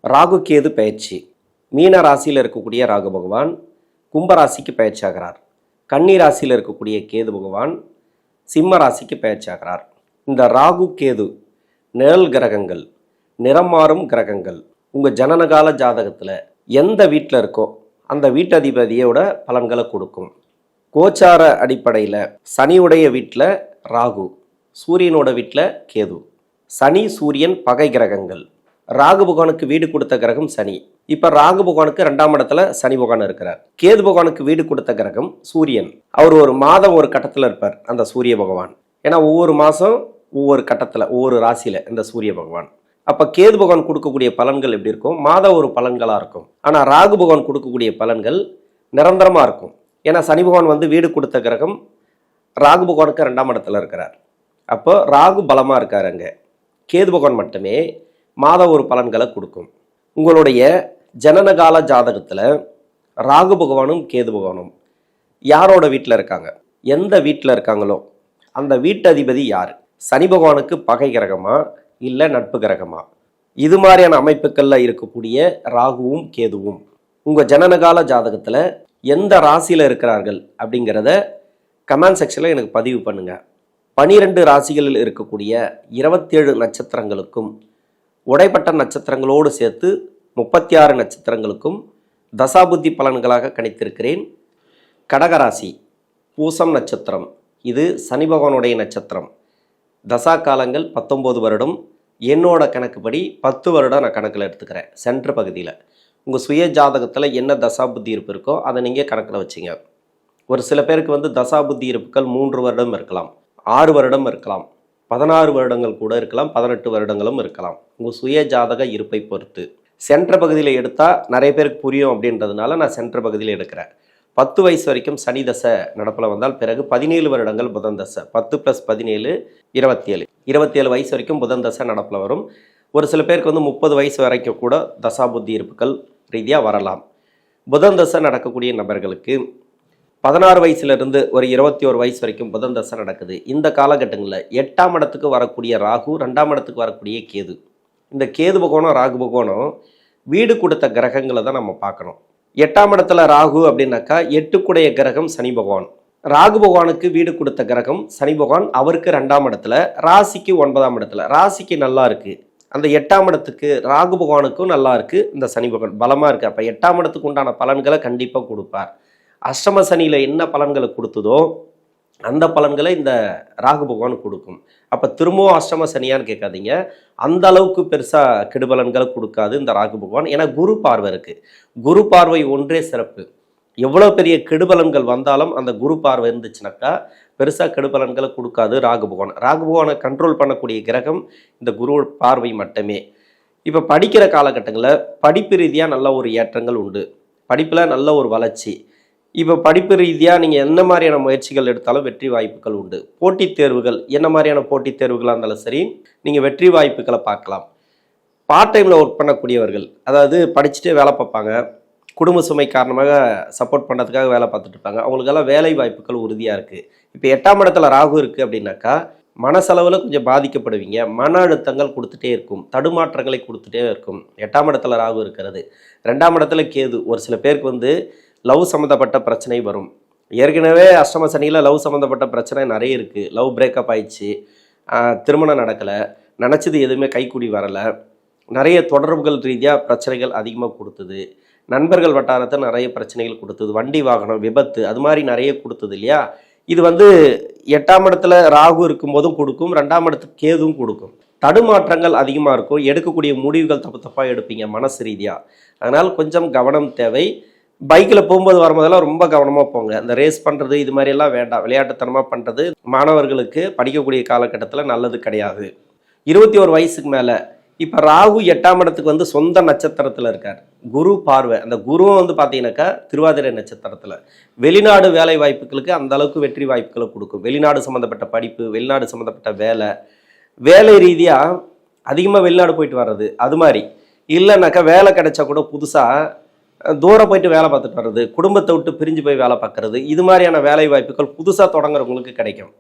ராகு கேது பயிற்சி. மீன ராசியில் இருக்கக்கூடிய ராகு பகவான் கும்ப ராசிக்கு பயிற்சி ஆகிறார். கன்னி ராசியில் இருக்கக்கூடிய கேது பகவான் சிம்ம ராசிக்கு பயிற்சி ஆகிறார். இந்த ராகு கேது நிழல் கிரகங்கள், நிறம் மாறும் கிரகங்கள். உங்கள் ஜனனகால ஜாதகத்தில் எந்த வீட்டில் இருக்கோ அந்த வீட்டதிபதியோட பலன்களை கொடுக்கும். கோச்சார அடிப்படையில் சனியுடைய வீட்டில் ராகு, சூரியனோட வீட்டில் கேது. சனி சூரியன் பகை கிரகங்கள். ராகு பகவானுக்கு வீடு கொடுத்த கிரகம் சனி. இப்போ ராகு பகவானுக்கு 2ஆம் இடத்துல சனி பகவான் இருக்கிறார். கேது பகவானுக்கு வீடு கொடுத்த கிரகம் சூரியன். அவர் ஒரு மாதம் ஒரு கட்டத்தில் இருப்பார் அந்த சூரிய பகவான். ஏன்னா ஒவ்வொரு மாதம் ஒவ்வொரு கட்டத்தில் ஒவ்வொரு ராசியில் இந்த சூரிய பகவான். அப்போ கேது பகவான் கொடுக்கக்கூடிய பலன்கள் எப்படி இருக்கும்? மாதம் ஒரு பலன்களாக இருக்கும். ஆனால் ராகு பகவான் கொடுக்கக்கூடிய பலன்கள் நிரந்தரமாக இருக்கும். ஏன்னா சனி பகவான் வீடு கொடுத்த கிரகம் ராகு பகவானுக்கு 2ஆம் இடத்துல இருக்கிறார். அப்போ ராகு பலமாக இருக்கார். அங்கே கேது பகவான் மட்டுமே மாதம் ஒரு பலன்களை கொடுக்கும். உங்களுடைய ஜனனகால ஜாதகத்தில் ராகு பகவானும் கேது பகவானும் யாரோட வீட்டில் இருக்காங்க, எந்த வீட்டில் இருக்காங்களோ அந்த வீட்டதிபதி யார்? சனி பகவானுக்கு பகை கிரகமா இல்லை நட்பு கிரகமா? இது மாதிரியான அமைப்புகளில் இருக்கக்கூடிய ராகுவும் கேதுவும் உங்கள் ஜனனகால ஜாதகத்தில் எந்த ராசியில் இருக்கிறார்கள் அப்படிங்கிறத கமெண்ட் செக்ஷனில் எனக்கு பதிவு பண்ணுங்கள். 12 ராசிகளில் இருக்கக்கூடிய 27 நட்சத்திரங்களுக்கும் உடைப்பட்ட நட்சத்திரங்களோடு சேர்த்து 36 நட்சத்திரங்களுக்கும் தசாபுத்தி பலன்களாக கணித்திருக்கிறேன். கடகராசி பூசம் நட்சத்திரம், இது சனி பகவானுடைய நட்சத்திரம். தசா காலங்கள் 19 வருடம். என்னோட கணக்குப்படி 10 வருடம் நான் கணக்கில் எடுத்துக்கிறேன். சென்ட்ரு பகுதியில் உங்கள் சுய ஜாதகத்தில் என்ன தசாபுத்தி இருப்பு இருக்கோ அதை நீங்கள் கணக்கில் வச்சிங்க. ஒரு சில பேருக்கு தசாபுத்தி இருப்புகள் 3 வருடம் இருக்கலாம், 6 வருடம் இருக்கலாம், 16 வருடங்கள் கூட இருக்கலாம், 18 வருடங்களும் இருக்கலாம். உங்கள் சுய ஜாதக இருப்பை பொறுத்து சென்ட்ரு பகுதியில் எடுத்தால் நிறைய பேருக்கு புரியும் அப்படின்றதுனால நான் சென்ட்ரு பகுதியில் எடுக்கிறேன். 10 வயசு வரைக்கும் சனி தசை நடப்பில் வந்தால் பிறகு 17 வருடங்கள் புதன் தசை, 10 + 17 27, 27 வயசு வரைக்கும் புதன் தசை நடப்பில் வரும். ஒரு சில பேருக்கு 30 வயசு வரைக்கும் கூட தசாபுத்தி இருப்புகள் ரீதியாக வரலாம். புதன் தசை நடக்கக்கூடிய நபர்களுக்கு 16 வயசுலேருந்து ஒரு 21 வயசு வரைக்கும் புதன் தசை நடக்குது. இந்த காலகட்டங்களில் 8ஆம் இடத்துக்கு வரக்கூடிய ராகு, 2ஆம் இடத்துக்கு வரக்கூடிய கேது. இந்த கேது பகவானும் ராகு பகவானும் வீடு கொடுத்த கிரகங்களை தான் நம்ம பார்க்கணும். 8ஆம் இடத்துல ராகு அப்படின்னாக்கா 8க்குடைய கிரகம் சனி பகவான். ராகு பகவானுக்கு வீடு கொடுத்த கிரகம் சனி பகவான், அவருக்கு 2ஆம் இடத்துல, ராசிக்கு 9ஆம் இடத்துல. ராசிக்கு நல்லா இருக்குது. அந்த 8ஆம் இடத்துக்கு ராகு பகவானுக்கும் நல்லா இருக்குது. இந்த சனி பகவான் பலமாக இருக்குது. அப்போ 8ஆம் இடத்துக்கு உண்டான பலன்களை கண்டிப்பாக கொடுப்பார். அஷ்டம சனியில் என்ன பலன்களை கொடுத்ததோ அந்த பலன்களை இந்த ராகு பகவான் கொடுக்கும். அப்போ திரும்பவும் அஷ்டம சனியான்னு கேட்காதீங்க, அந்த அளவுக்கு பெருசாக கெடுபலன்களை கொடுக்காது இந்த ராகு பகவான். ஏன்னா குரு பார்வை இருக்குது. குரு பார்வை ஒன்றே சிறப்பு. எவ்வளோ பெரிய கெடுபலன்கள் வந்தாலும் அந்த குரு பார்வை இருந்துச்சுனாக்கா பெருசாக கெடுபலன்களை கொடுக்காது ராகு பகவான். ராகு பகவானை கண்ட்ரோல் பண்ணக்கூடிய கிரகம் இந்த குரு பார்வை மட்டுமே. இப்போ படிக்கிற காலகட்டங்களில் படிப்பு ரீதியாக நல்ல ஒரு ஏற்றங்கள் உண்டு. படிப்பில் நல்ல ஒரு வளர்ச்சி. இப்போ படிப்பு ரீதியாக நீங்கள் என்ன மாதிரியான முயற்சிகள் எடுத்தாலும் வெற்றி வாய்ப்புகள் உண்டு. போட்டித் தேர்வுகள், என்ன மாதிரியான போட்டித் தேர்வுகளாக இருந்தாலும் சரி நீங்கள் வெற்றி வாய்ப்புகளை பார்க்கலாம். பார்ட் டைமில் ஒர்க் பண்ணக்கூடியவர்கள், அதாவது படிச்சுட்டே வேலை பார்ப்பாங்க, குடும்ப சுமை காரணமாக சப்போர்ட் பண்ணுறதுக்காக வேலை பார்த்துட்டு இருப்பாங்க, அவங்களுக்கெல்லாம் வேலை வாய்ப்புகள் உறுதியாக இருக்குது. இப்போ 8ஆம் இடத்துல ராகு இருக்குது அப்படின்னாக்கா மனசளவில் கொஞ்சம் பாதிக்கப்படுவீங்க. மன அழுத்தங்கள் கொடுத்துட்டே இருக்கும், தடுமாற்றங்களை கொடுத்துட்டே இருக்கும். 8ஆம் இடத்துல ராகு இருக்கிறது. 2ஆம் இடத்துல கேது. ஒரு சில பேருக்கு லவ் சம்மந்தப்பட்ட பிரச்சனை வரும். ஏற்கனவே அஷ்டம சனியில் லவ் சம்மந்தப்பட்ட பிரச்சனை நிறைய இருக்குது. லவ் பிரேக்கப் ஆயிடுச்சு, திருமணம் நடக்கலை, நினச்சது எதுவுமே கைக்கூடி வரலை, நிறைய தொடர்புகள் ரீதியாக பிரச்சனைகள் அதிகமாக கொடுத்தது, நண்பர்கள் வட்டாரத்தை நிறைய பிரச்சனைகள் கொடுத்தது, வண்டி வாகனம் விபத்து, அது மாதிரி நிறைய கொடுத்தது இல்லையா? இது 8ஆம் இடத்துல ராகு இருக்கும்போதும் கொடுக்கும், 2ஆம் இடத்துக்கு கேதுவும் கொடுக்கும். தடுமாற்றங்கள் அதிகமாக இருக்கும். எடுக்கக்கூடிய முடிவுகள் தப்பாக எடுப்பீங்க மனசு ரீதியாக. அதனால் கொஞ்சம் கவனம் தேவை. பைக்கில் போகும்போது வரும்போதெல்லாம் ரொம்ப கவனமாக போங்க. இந்த ரேஸ் பண்ணுறது இது மாதிரியெல்லாம் வேண்டாம். விளையாட்டுத்தனமாக பண்ணுறது மாணவர்களுக்கு படிக்கக்கூடிய காலகட்டத்தில் நல்லது கிடையாது. 21 வயசுக்கு மேலே இப்போ ராகு 8ஆம் இடத்துக்கு சொந்த நட்சத்திரத்தில் இருக்கார். குரு பார்வை. அந்த குருவும் பார்த்தீங்கன்னாக்கா திருவாதிரை நட்சத்திரத்தில். வெளிநாடு வேலை வாய்ப்புகளுக்கு அந்த அளவுக்கு வெற்றி வாய்ப்புகளை கொடுக்கும். வெளிநாடு சம்மந்தப்பட்ட படிப்பு, வெளிநாடு சம்மந்தப்பட்ட வேலை ரீதியாக அதிகமாக வெளிநாடு போயிட்டு வர்றது, அது மாதிரி இல்லைனாக்கா வேலை கிடைச்சா கூட புதுசாக தூரம் போயிட்டு வேலை பார்த்துட்டு வர்றது, குடும்பத்தை விட்டு பிரிஞ்சு போய் வேலை பார்க்குறது, இது மாதிரியான வேலை வாய்ப்புகள் புதுசாக தொடங்குறவங்களுக்கு கிடைக்கும்.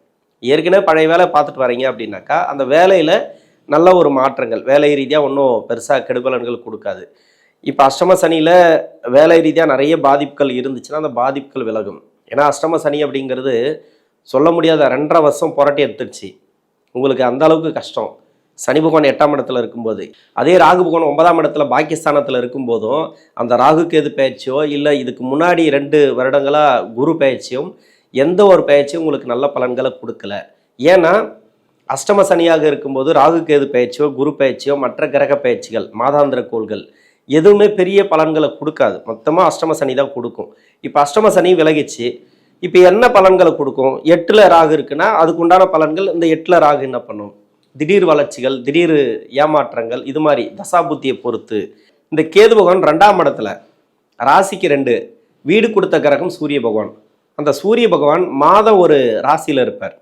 ஏற்கனவே பழைய வேலை பார்த்துட்டு வரீங்க அப்படின்னாக்கா அந்த வேலையில் நல்ல ஒரு மாற்றங்கள், வேலை ரீதியாக ஒன்றும் பெருசாக கெடுபலன்கள் கொடுக்காது. இப்போ அஷ்டம சனியில் வேலை ரீதியாக நிறைய பாதிப்புகள் இருந்துச்சுன்னா அந்த பாதிப்புகள் விலகும். ஏன்னா அஷ்டம சனி அப்படிங்கிறது சொல்ல முடியாத 2.5 வருஷம் புரட்டி எடுத்துருச்சு. உங்களுக்கு அந்த அளவுக்கு கஷ்டம். சனி பகவான் 8ஆம் இடத்துல இருக்கும்போது, அதே ராகு பகவான் 9ஆம் இடத்துல பாக்கியஸ்தானத்தில் இருக்கும்போதும் அந்த ராகு கேது பயிற்சியோ இல்லை இதுக்கு முன்னாடி 2 வருடங்களாக குரு பயிற்சியும் எந்த ஒரு பயிற்சியும் உங்களுக்கு நல்ல பலன்களை கொடுக்கல. ஏன்னா அஷ்டம சனியாக இருக்கும்போது ராகு கேது பயிற்சியோ குரு பயிற்சியோ மற்ற கிரக பயிற்சிகள் மாதாந்திர கோள்கள் எதுவுமே பெரிய பலன்களை கொடுக்காது. மொத்தமாக அஷ்டம சனி தான் கொடுக்கும். இப்போ அஷ்டம சனி விலகிச்சு. இப்போ என்ன பலன்களை கொடுக்கும்? 8ல் ராகு இருக்குன்னா அதுக்கு உண்டான பலன்கள் இந்த 8ல் ராகு என்ன பண்ணும்? திடீர் வளர்ச்சிகள், திடீர் ஏமாற்றங்கள், இது மாதிரி தசாபுத்தியை பொறுத்து. இந்த கேது பகவான் 2ஆம் இடத்துல ராசிக்கு 2 வீடு கொடுத்த கிரகம் சூரிய பகவான். அந்த சூரிய பகவான் மாதம் ஒரு ராசியில் இருப்பார்.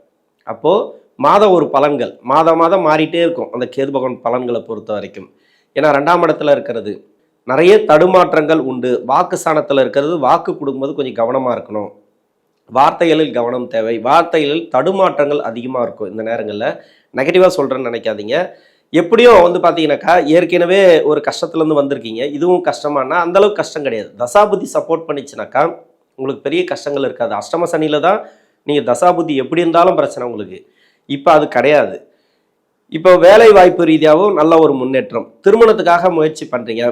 அப்போது மாதம் ஒரு பலன்கள் மாதம் மாறிட்டே இருக்கும் அந்த கேது பகவான் பலன்களை பொறுத்த வரைக்கும். ஏன்னா 2ஆம் இடத்துல இருக்கிறது நிறைய தடுமாற்றங்கள் உண்டு. வாக்கு ஸ்தானத்தில் இருக்கிறது வாக்கு கொடுக்கும்போது கொஞ்சம் கவனமாக இருக்கணும். வார்த்தைகளில் கவனம் தேவை. வார்த்தைகளில் தடுமாற்றங்கள் அதிகமாக இருக்கும். இந்த நேரங்களில் நெகட்டிவாக சொல்கிறேன்னு நினைக்காதீங்க. எப்படியோ பார்த்தீங்கன்னாக்கா ஏற்கனவே ஒரு கஷ்டத்துலேருந்து வந்திருக்கீங்க. இதுவும் கஷ்டமானா அந்தளவுக்கு கஷ்டம் கிடையாது. தசாபுத்தி சப்போர்ட் பண்ணிச்சுனாக்கா உங்களுக்கு பெரிய கஷ்டங்கள் இருக்காது. அஷ்டம சனியில் தான் நீங்கள் தசாபுத்தி எப்படி இருந்தாலும் பிரச்சனை உங்களுக்கு. இப்போ அது கிடையாது. இப்போ வேலை வாய்ப்பு ரீதியாகவும் நல்ல ஒரு முன்னேற்றம். திருமணத்துக்காக முயற்சி பண்ணுறீங்க.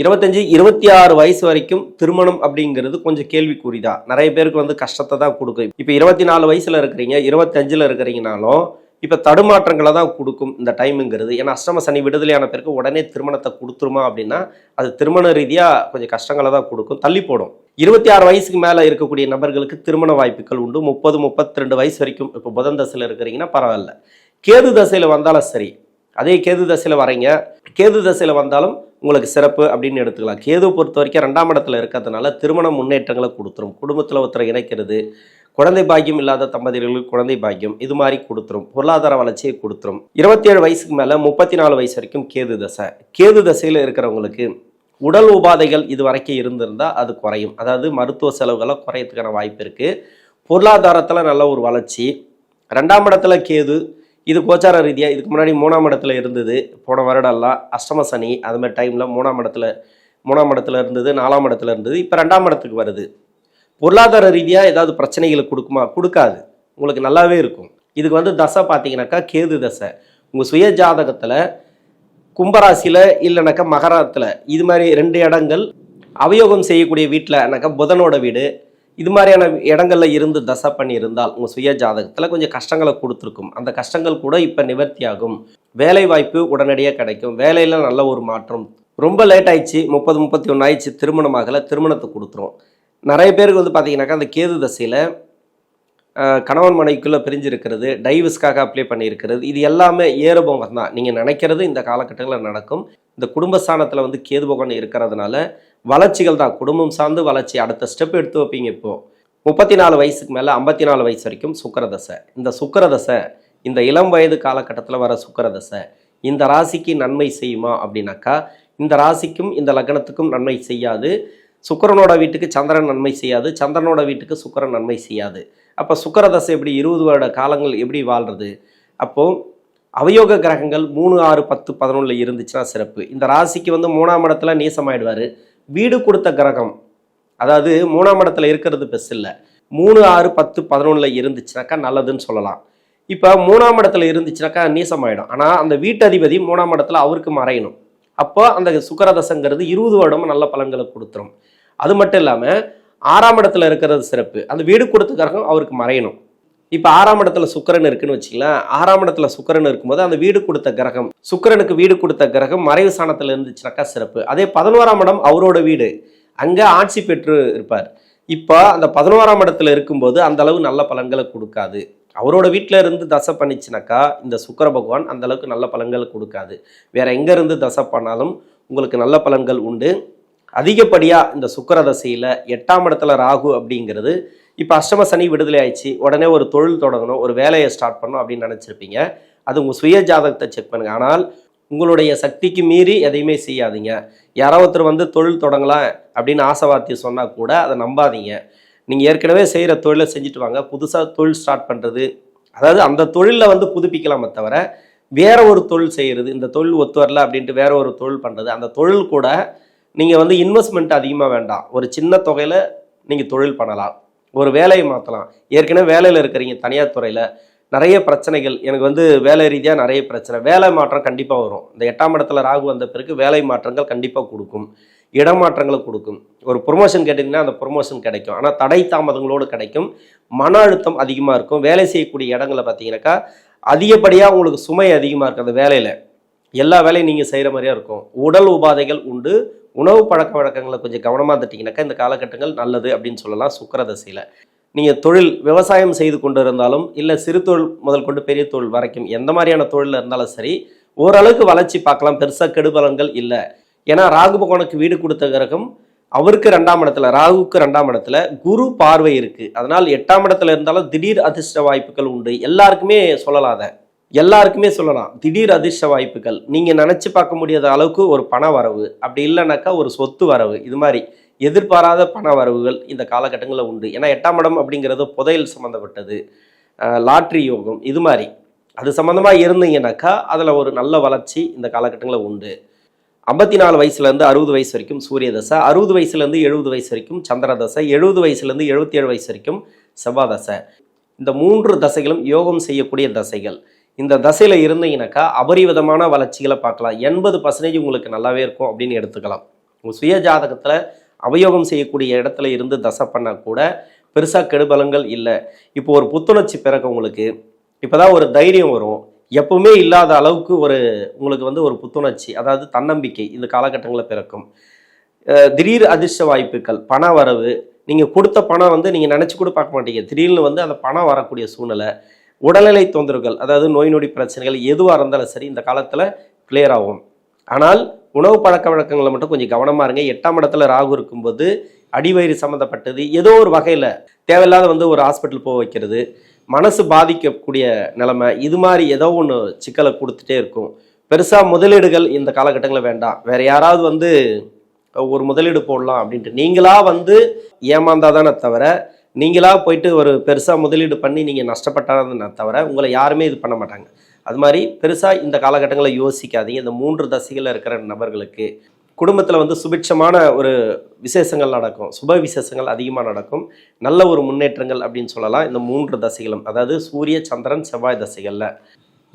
25, 26 வயசு வரைக்கும் திருமணம் அப்படிங்கிறது கொஞ்சம் கேள்விக்குறிதான். நிறைய பேருக்கு கஷ்டத்தை தான் கொடுக்கும். இப்போ 24 வயசில் இருக்கிறீங்க, 25ல் இருக்கிறீங்கனாலும் இப்போ தடுமாற்றங்களை தான் கொடுக்கும் இந்த டைமுங்கிறது. ஏன்னா அஷ்டம சனி விடுதலையான பிறகு உடனே திருமணத்தை கொடுத்துருமா அப்படின்னா அது திருமண ரீதியாக கொஞ்சம் கஷ்டங்களை தான் கொடுக்கும், தள்ளி போடும். 26 வயசுக்கு மேலே இருக்கக்கூடிய நபர்களுக்கு திருமண வாய்ப்புகள் உண்டு. 30, 32 வயசு வரைக்கும் இப்போ புதன் தசையில் இருக்கிறீங்கன்னா பரவாயில்ல. கேது தசையில் வந்தாலும் சரி, அதே கேது தசையில் வரீங்க, கேது தசையில் வந்தாலும் உங்களுக்கு சிறப்பு அப்படின்னு எடுத்துக்கலாம். கேது பொறுத்த வரைக்கும் 2ஆம் இடத்துல இருக்கிறதுனால திருமண முன்னேற்றங்களை கொடுத்துரும். குடும்பத்தில் ஒருத்தரை இணைக்கிறது, குழந்தை பாக்கியம் இல்லாத தம்பதிகளுக்கு குழந்தை பாக்கியம், இது மாதிரி கொடுத்துரும். பொருளாதார வளர்ச்சியை கொடுத்துரும். 27 வயசுக்கு மேலே 34 வயசு வரைக்கும் கேது தசை. கேது தசையில் இருக்கிறவங்களுக்கு உடல் உபாதைகள் இது வரைக்கும் இருந்திருந்தால் அது குறையும். அதாவது மருத்துவ செலவுகளை குறையத்துக்கான வாய்ப்பு இருக்குது. பொருளாதாரத்தில் நல்ல ஒரு வளர்ச்சி. 2ஆம் இடத்துல கேது, இது கோச்சார ரீதியாக இதுக்கு முன்னாடி 3ஆம் இடத்துல இருந்தது. போன வருடம்லாம் அஷ்டம சனி அது மாதிரி டைமில் 3ஆம் இடத்துல இருந்தது, 4ஆம் இடத்துல இருந்தது. இப்போ 2ஆம் இடத்துக்கு வருது. பொருளாதார ரீதியாக ஏதாவது பிரச்சனைகளை கொடுக்குமா? கொடுக்காது. உங்களுக்கு நல்லாவே இருக்கும். இதுக்கு தசை பார்த்தீங்கன்னாக்கா கேது தசை. உங்கள் சுய ஜாதகத்தில் கும்பராசியில் இல்லைனாக்கா மகரத்தில் இது மாதிரி 2 இடங்கள் அவயோகம் செய்யக்கூடிய வீட்டில்னாக்கா புதனோட வீடு இது மாதிரியான இடங்களில் இருந்து தசை பண்ணி இருந்தால் உங்கள் சுய ஜாதகத்தில் கொஞ்சம் கஷ்டங்களை கொடுத்துருக்கும். அந்த கஷ்டங்கள் கூட இப்போ நிவர்த்தியாகும். வேலை வாய்ப்பு உடனடியாக கிடைக்கும். வேலையில் நல்ல ஒரு மாற்றம். ரொம்ப லேட் ஆயிடுச்சு, 30, 31 ஆயிடுச்சு, திருமணமாகலை, திருமணத்தை கொடுத்துரும். நிறைய பேருக்கு பார்த்தீங்கன்னாக்கா அந்த கேது தசையில் கணவன் மனைவிக்குள்ளே பிரிஞ்சிருக்கிறது, டைவர்ஸ்க்காக அப்ளை பண்ணியிருக்கிறது, இது எல்லாமே ஏறுபோகம் தான். நீங்கள் நினைக்கிறது இந்த காலகட்டங்களில் நடக்கும். இந்த குடும்பஸ்தானத்தில் கேது பகவான் இருக்கிறதுனால வளர்ச்சிகள் தான், குடும்பம் சார்ந்து வளர்ச்சி. அடுத்த ஸ்டெப் எடுத்து வைப்பீங்க. இப்போது 34 வயசுக்கு மேலே 54 வயசு வரைக்கும் சுக்கிரதசை. இந்த சுக்கிரதசை இந்த இளம் வயது காலகட்டத்தில் வர சுக்கிரதசை இந்த ராசிக்கு நன்மை செய்யுமா அப்படின்னாக்கா இந்த ராசிக்கும் இந்த லக்னத்துக்கும் நன்மை செய்யாது. சுக்கிரனோட வீட்டுக்கு சந்திரன் நன்மை செய்யாது, சந்திரனோட வீட்டுக்கு சுக்கிரன் நன்மை செய்யாது. அப்போ சுக்கிரதசை எப்படி 20 வருட காலங்கள் எப்படி வாழ்கிறது? அப்போது அவயோக கிரகங்கள் 3, 6, 10, 11 இருந்துச்சுன்னா சிறப்பு. இந்த ராசிக்கு 3ஆம் இடத்துல நீசமாயிடுவார். வீடு கொடுத்த கிரகம், அதாவது 3ஆம் இடத்துல இருக்கிறது பெஸ் இல்லை, 3, 6, 10, 11 இருந்துச்சுனாக்கா நல்லதுன்னு சொல்லலாம். இப்போ 3ஆம் இடத்துல இருந்துச்சுனாக்கா நீசமாயிடும். ஆனால் அந்த வீட்டதிபதி 3ஆம் இடத்துல அவருக்கு மறையணும். அப்போ அந்த சுக்கிரதசைங்கிறது 20 வருடமும் நல்ல பலன்களை கொடுத்துரும். அது மட்டும் இல்லாமல் 6ஆம் இடத்துல இருக்கிறது சிறப்பு. அந்த வீடு கொடுத்த கிரகம் அவருக்கு மறையணும். இப்போ 6ஆம் இடத்துல சுக்கிரன் இருக்குன்னு வச்சுக்கலாம். 6ஆம் இடத்துல சுக்கிரன் இருக்கும்போது அந்த வீடு கொடுத்த கிரகம், சுக்கிரனுக்கு வீடு கொடுத்த கிரகம் மறைவு ஸ்தானத்தில் இருந்துச்சுனாக்கா சிறப்பு. அதே 11ஆம் இடம் அவரோட வீடு, அங்கே ஆட்சி பெற்று இருப்பார். இப்போ அந்த 11ஆம் இடத்துல இருக்கும்போது அந்த அளவு நல்ல பலன்களை கொடுக்காது. அவரோட வீட்டில் இருந்து தசை பண்ணிச்சுனாக்கா இந்த சுக்கிர பகவான் அந்த அளவுக்கு நல்ல பலன்களை கொடுக்காது. வேற எங்க இருந்து தசை பண்ணாலும் உங்களுக்கு நல்ல பலன்கள் உண்டு. அதிகப்படியாக இந்த சுக்கிர தசையில் 8ஆம் இடத்துல ராகு அப்படிங்கிறது இப்போ அஷ்டம சனி விடுதலை ஆயிடுச்சு, உடனே ஒரு தொழில் தொடங்கணும், ஒரு வேலையை ஸ்டார்ட் பண்ணணும் அப்படின்னு நினச்சிருப்பீங்க. அது உங்கள் சுய ஜாதகத்தை செக் பண்ணுங்க. ஆனால் உங்களுடைய சக்திக்கு மீறி எதையுமே செய்யாதீங்க. யாரோ ஒருத்தர் தொழில் தொடங்கலாம் அப்படின்னு ஆசைவார்த்தை சொன்னால் கூட அதை நம்பாதீங்க. நீங்கள் ஏற்கனவே செய்கிற தொழிலை செஞ்சுட்டு வாங்க. புதுசாக தொழில் ஸ்டார்ட் பண்ணுறது, அதாவது அந்த தொழிலில் புதுப்பிக்கலாமே தவிர வேற ஒரு தொழில் செய்கிறது, இந்த தொழில் ஒத்து வரல அப்படின்ட்டு வேற ஒரு தொழில் பண்ணுறது, அந்த தொழில் கூட நீங்கள் வந்து இன்வெஸ்ட்மெண்ட் அதிகமாக வேண்டாம், ஒரு சின்ன தொகையில் நீங்கள் தொழில் பண்ணலாம், ஒரு வேலையை மாற்றலாம். ஏற்கனவே வேலையில் இருக்கிறீங்க தனியார் துறையில், நிறைய பிரச்சனைகள், எனக்கு வந்து வேலை ரீதியாக நிறைய பிரச்சனை, வேலை மாற்றம் கண்டிப்பாக வரும். இந்த 8ஆம் இடத்துல ராகு வந்த பிறகு வேலை மாற்றங்கள் கண்டிப்பாக கொடுக்கும், இடமாற்றங்களை கொடுக்கும். ஒரு ப்ரொமோஷன் கேட்டிங்கன்னா அந்த ப்ரொமோஷன் கிடைக்கும், ஆனால் தடை தாமதங்களோடு கிடைக்கும். மன அழுத்தம் அதிகமாக இருக்கும். வேலை செய்யக்கூடிய இடங்களை பார்த்தீங்கன்னாக்கா அதிகப்படியாக உங்களுக்கு சுமை அதிகமாக இருக்குது. அந்த வேலையில் எல்லா வேலையும் நீங்கள் செய்கிற மாதிரியா இருக்கும். உடல் உபாதைகள் உண்டு. உணவு பழக்க வழக்கங்களை கொஞ்சம் கவனமாக தட்டிங்கனாக்கா இந்த காலகட்டங்கள் நல்லது அப்படின்னு சொல்லலாம். சுக்கிர தசையில் நீங்கள் தொழில் விவசாயம் செய்து கொண்டு இருந்தாலும் இல்லை சிறு தொழில் முதல் கொண்டு பெரிய தொழில் வரைக்கும் எந்த மாதிரியான தொழிலில் இருந்தாலும் சரி ஓரளவுக்கு வளர்ச்சி பார்க்கலாம். பெருசாக கெடுபலங்கள் இல்லை. ஏன்னா ராகு பகவானுக்கு வீடு கொடுத்த கிரகம் அவருக்கு 2ஆம் இடத்துல, ராகுக்கு 2ஆம் இடத்துல குரு பார்வை இருக்குது. அதனால் 8ஆம் இடத்துல இருந்தாலும் திடீர் அதிர்ஷ்ட வாய்ப்புகள் உண்டு. எல்லாருக்குமே சொல்லலாம், அதை எல்லாருக்குமே சொல்லலாம். திடீர் அதிர்ஷ்ட வாய்ப்புகள் நீங்கள் நினச்சி பார்க்க முடியாத அளவுக்கு ஒரு பண வரவு, அப்படி இல்லைனாக்கா ஒரு சொத்து வரவு, இது மாதிரி எதிர்பாராத பண வரவுகள் இந்த காலகட்டங்களில் உண்டு. ஏன்னா 8ஆம் இடம் அப்படிங்கிறது புதையல் சம்மந்தப்பட்டது, லாட்ரி யோகம், இது மாதிரி அது சம்மந்தமாக இருந்தீங்கன்னாக்கா அதில் ஒரு நல்ல வளர்ச்சி இந்த காலகட்டங்களில் உண்டு. 54 வயசுலேருந்து 60 வயசு வரைக்கும் சூரிய தசை, 60 வயசுலேருந்து 70 வயசு வரைக்கும் சந்திர தசை, 70 வயசுலேருந்து 77 வயசு வரைக்கும் செவ்வாய் தசை. இந்த 3 தசைகளும் யோகம் செய்யக்கூடிய தசைகள். இந்த தசையில் இருந்தீங்கன்னாக்கா அபரிவிதமான வளர்ச்சிகளை பார்க்கலாம். 80% உங்களுக்கு நல்லாவே இருக்கும் அப்படின்னு எடுத்துக்கலாம். உங்கள் சுய ஜாதகத்தில் அவயோகம் செய்யக்கூடிய இடத்துல இருந்து தசை பண்ணால் கூட பெருசாக கெடுபலங்கள் இல்லை. இப்போ ஒரு புத்துணர்ச்சி பிறக்க உங்களுக்கு இப்போ தான் ஒரு தைரியம் வரும். எப்பவுமே இல்லாத அளவுக்கு ஒரு உங்களுக்கு வந்து ஒரு புத்துணர்ச்சி, அதாவது தன்னம்பிக்கை இந்த காலகட்டங்களில் பிறக்கும். திடீர் அதிர்ஷ்ட வாய்ப்புகள், பண வரவு, நீங்கள் கொடுத்த பணம் வந்து நீங்கள் நினச்சி கூட பார்க்க மாட்டீங்க, திடீர்னு வந்து அந்த பணம் வரக்கூடிய சூழ்நிலை. உடல்நிலை தொந்தரவுகள், அதாவது நோய் நொடி பிரச்சனைகள் எதுவாக இருந்தாலும் சரி இந்த காலத்தில் கிளியர் ஆகும். ஆனால் உணவு பழக்க வழக்கங்களை மட்டும் கொஞ்சம் கவனமாக இருங்க. 8ஆம் இடத்துல ராகு இருக்கும்போது அடிவயிறு சம்மந்தப்பட்டது ஏதோ ஒரு வகையில் தேவையில்லாத வந்து ஒரு ஹாஸ்பிட்டல் போக வைக்கிறது, மனசு பாதிக்கக்கூடிய நிலைமை, இது மாதிரி ஏதோ ஒன்று சிக்கலை கொடுத்துட்டே இருக்கும். பெருசாக முதலீடுகள் இந்த காலகட்டங்களில் வேண்டாம். வேறு யாராவது வந்து ஒரு முதலீடு போடலாம் அப்படின்ட்டு நீங்களாக வந்து ஏமாந்தாதானே தவிர, நீங்களாக போயிட்டு ஒரு பெருசாக முதலீடு பண்ணி நீங்கள் நஷ்டப்பட்டாதானே தவிர உங்களை யாருமே இது பண்ண மாட்டாங்க. அது மாதிரி பெருசாக இந்த காலகட்டங்களில் யோசிக்காதீங்க. இந்த 3 தசைகளில் இருக்கிற நபர்களுக்கு குடும்பத்தில் வந்து சுபிட்சமான ஒரு விசேஷங்கள் நடக்கும், சுப விசேஷங்கள் அதிகமாக நடக்கும், நல்ல ஒரு முன்னேற்றங்கள் அப்படின்னு சொல்லலாம். இந்த 3 தசைகளும், அதாவது சூரிய சந்திரன் செவ்வாய் தசைகளில்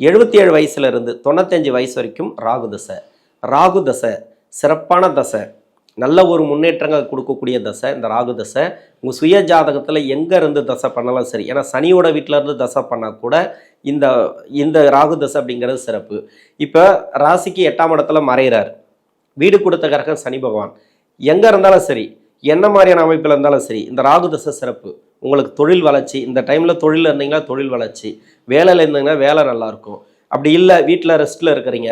77 வயசுலேருந்து 95 வயசு வரைக்கும் ராகு தசை. ராகு தசை சிறப்பான தசை, நல்ல ஒரு முன்னேற்றங்கள் கொடுக்கக்கூடிய தசை இந்த ராகு தசை. உங்கள் சுய ஜாதகத்தில் எங்கே இருந்து தசை பண்ணலாம் சரி, ஏன்னா சனியோட வீட்டில் இருந்து தசை பண்ணால் கூட இந்த இந்த ராகு தசை அப்படிங்கிறது சிறப்பு. இப்போ ராசிக்கு 8ஆம் இடத்துல மறைகிறார், வீடு கொடுத்த கிரகம் சனி பகவான். எங்கே இருந்தாலும் சரி, என்ன மாதிரியான அமைப்பில் இருந்தாலும் சரி, இந்த ராகு தசை சிறப்பு. உங்களுக்கு தொழில் வளர்ச்சி, இந்த டைமில் தொழில் இருந்தீங்கன்னா தொழில் வளர்ச்சி, வேலையில் இருந்தீங்கன்னா வேலை நல்லாயிருக்கும். அப்படி இல்லை வீட்டில் ரெஸ்ட்டில் இருக்கிறீங்க,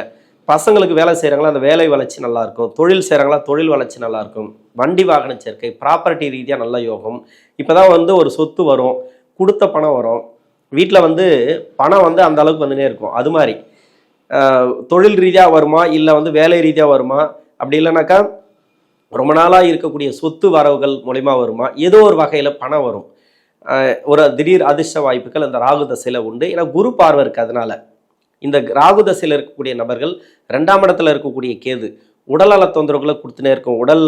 பசங்களுக்கு வேலை செய்கிறாங்களா அந்த வேலை வளர்ச்சி நல்லாயிருக்கும், தொழில் செய்கிறாங்களா தொழில் வளர்ச்சி நல்லாயிருக்கும், வண்டி வாகன சேர்க்கை, ப்ராப்பர்ட்டி ரீதியாக நல்ல யோகம். இப்போ தான் வந்து ஒரு சொத்து வரும், கொடுத்த பணம் வரும், வீட்டில் வந்து பணம் வந்து அந்த அளவுக்கு வந்துனே இருக்கும். அது மாதிரி தொழில் ரீதியாக வருமா இல்லை வந்து வேலை ரீதியாக வருமா, அப்படி இல்லைனாக்கா ரொம்ப நாளாக இருக்கக்கூடிய சொத்து வரவுகள் மூலிமா வருமா, ஏதோ ஒரு வகையில் பணம் வரும். ஒரு திடீர் அதிர்ஷ்ட வாய்ப்புகள் இந்த ராகு தசையில் உண்டு. ஏன்னா குரு பார்வை இருக்குது. அதனால் இந்த ராகு தசையில் இருக்கக்கூடிய நபர்கள் 2ஆம் இடத்துல இருக்கக்கூடிய கேது உடல்நல தொந்தரவுகளை கொடுத்துனே இருக்கும். உடல்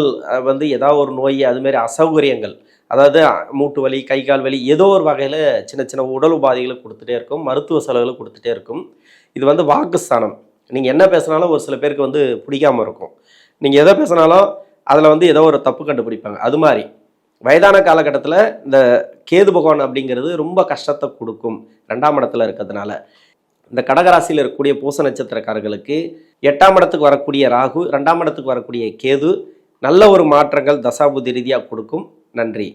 வந்து ஏதாவது ஒரு நோய், அதுமாரி அசௌகரியங்கள், அதாவது மூட்டு வலி, கை கால் வலி, ஏதோ ஒரு வகையில் சின்ன சின்ன உடல் உபாதைகளை கொடுத்துட்டே இருக்கும், மருத்துவ செலவுகளை கொடுத்துட்டே இருக்கும். இது வந்து வாக்குஸ்தானம். நீங்கள் என்ன பேசினாலும் ஒரு சில பேருக்கு வந்து பிடிக்காமல் இருக்கும். நீங்கள் எதை பேசினாலும் அதில் வந்து ஏதோ ஒரு தப்பு கண்டுபிடிப்பாங்க. அது மாதிரி வயதான காலகட்டத்தில் இந்த கேது பகவான் அப்படிங்கிறது ரொம்ப கஷ்டத்தை கொடுக்கும் 2ஆம் இடத்துல இருக்கிறதுனால. இந்த கடகராசியில் இருக்கக்கூடிய பூச நட்சத்திரக்காரர்களுக்கு 8ஆம் இடத்துக்கு வரக்கூடிய ராகு, 2ஆம் இடத்துக்கு வரக்கூடிய கேது நல்ல ஒரு மாற்றங்கள் தசாபுதி ரீதியாக கொடுக்கும். நன்றி.